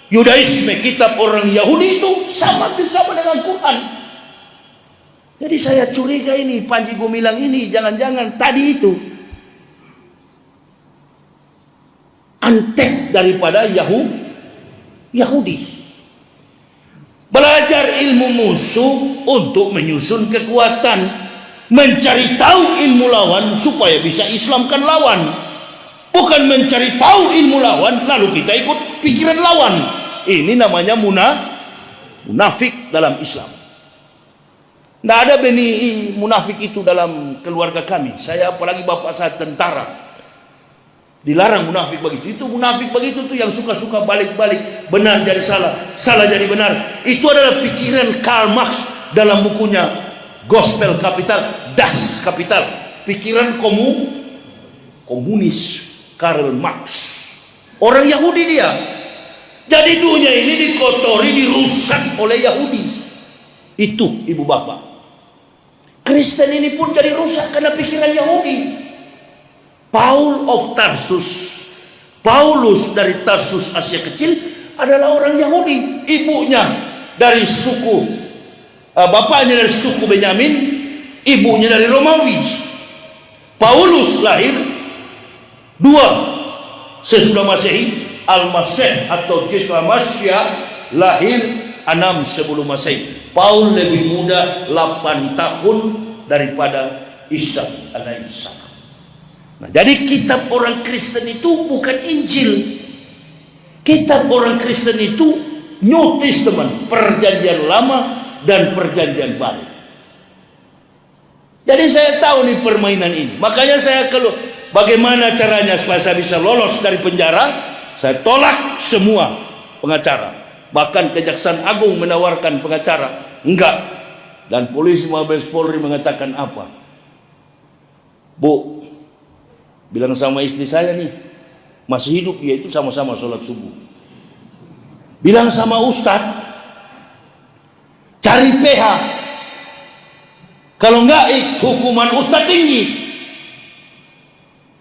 Yudaisme, kitab orang Yahudi itu sama dengan Quran. Jadi saya curiga ini, Panji Gumilang ini jangan-jangan tadi itu antek daripada Yahudi. Belajar ilmu musuh untuk menyusun kekuatan, mencari tahu ilmu lawan supaya bisa Islamkan lawan, bukan mencari tahu ilmu lawan lalu kita ikut pikiran lawan. Ini namanya munafik dalam Islam. Tidak ada benih munafik itu dalam keluarga kami. Saya apalagi bapak saya tentara, dilarang munafik begitu. Itu munafik begitu tuh yang suka-suka balik-balik, benar jadi salah, salah jadi benar. Itu adalah pikiran Karl Marx dalam bukunya Gospel Capital, Das Kapital. Pikiran komunis Karl Marx. Orang Yahudi dia. Jadi dunia ini dikotori, dirusak oleh Yahudi. Itu ibu bapak. Kristen ini pun jadi rusak karena pikiran Yahudi. Paul of Tarsus, Paulus dari Tarsus Asia Kecil adalah orang Yahudi. Ibunya dari suku, bapaknya dari suku Benyamin, ibunya dari Romawi. Paulus lahir 2 sesudah Masehi, Al-Masih atau Yeshua Masya lahir 6 sebelum Masehi. Paul lebih muda 8 tahun daripada Isa alaihissalam. Nah, jadi kitab orang Kristen itu bukan Injil. Kitab orang Kristen itu New Testament, perjanjian lama dan perjanjian baru. Jadi saya tahu nih permainan ini. Makanya saya kalau bagaimana caranya supaya saya bisa lolos dari penjara, saya tolak semua pengacara. Bahkan Kejaksaan Agung menawarkan pengacara, enggak. Dan polisi Mabes Polri mengatakan apa? Bu, bilang sama istri saya nih, masih hidup dia itu, sama-sama sholat subuh. Bilang sama ustadz, cari PH. Kalau enggak, hukuman ustadz tinggi.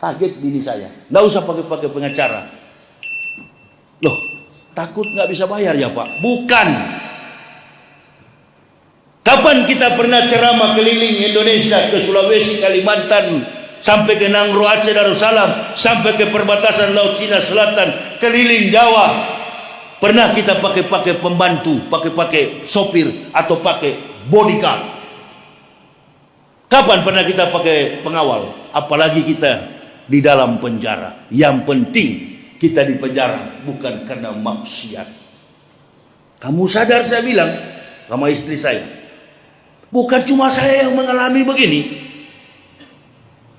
Kaget bini saya, enggak usah pakai pengacara. Loh, takut nggak bisa bayar ya Pak? Bukan. Kapan kita pernah ceramah keliling Indonesia, ke Sulawesi, Kalimantan, sampai ke Nangro, Aceh, Darussalam, sampai ke perbatasan Laut Cina Selatan, keliling Jawa, pernah kita pakai pembantu, pakai sopir atau pakai bodyguard? Kapan pernah kita pakai pengawal? Apalagi kita di dalam penjara. Yang penting kita di penjara bukan karena maksiat. Kamu sadar, saya bilang sama istri saya, bukan cuma saya yang mengalami begini.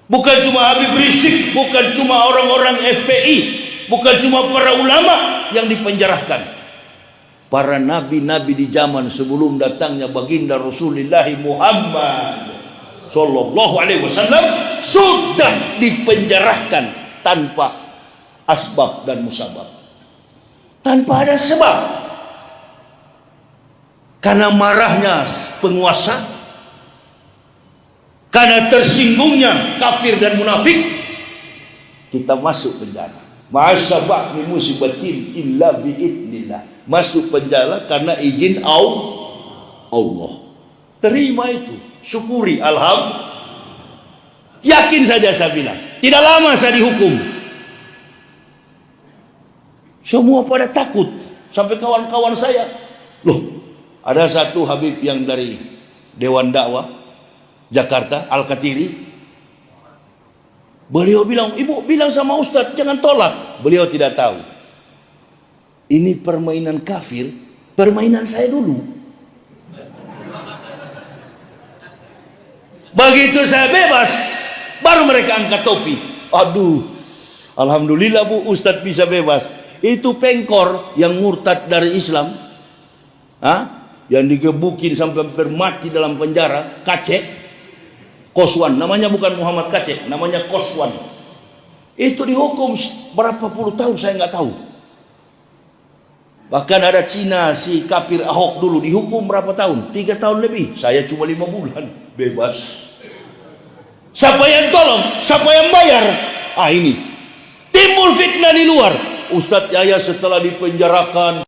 Bukan cuma Habib Rizik, bukan cuma orang-orang FPI, bukan cuma para ulama yang dipenjarakan. Para nabi-nabi di zaman sebelum datangnya baginda Rasulullah Muhammad Sallallahu Alaihi Wasallam sudah dipenjarakan tanpa asbab dan musabab, tanpa ada sebab. Karena marahnya penguasa, karena tersinggungnya kafir dan munafik, kita masuk penjara. Ma'asabah min musibatin illa bi'idnillah. Masuk penjara karena izin Allah. Terima itu, syukuri, alhamdulillah. Yakin saja saya bilang, tidak lama saya dihukum. Semua pada takut, sampai kawan-kawan saya, loh, ada satu Habib yang dari Dewan Dakwah Jakarta, Al-Katiri. Beliau bilang, ibu bilang sama Ustadz jangan tolak. Beliau tidak tahu, ini permainan kafir, permainan saya dulu. Begitu saya bebas, baru mereka angkat topi. Aduh, alhamdulillah Bu, Ustadz bisa bebas. Itu pengkor yang murtad dari Islam, yang digebukin sampai hampir mati dalam penjara, Kacek Koswan, namanya bukan Muhammad Kacek, namanya Koswan. Itu dihukum berapa puluh tahun saya nggak tahu. Bahkan ada Cina, si kafir Ahok dulu dihukum berapa tahun? 3 tahun lebih. Saya cuma 5 bulan bebas. Siapa yang tolong? Siapa yang bayar? Ini timbul fitnah di luar. Ustadz Yahya setelah dipenjarakan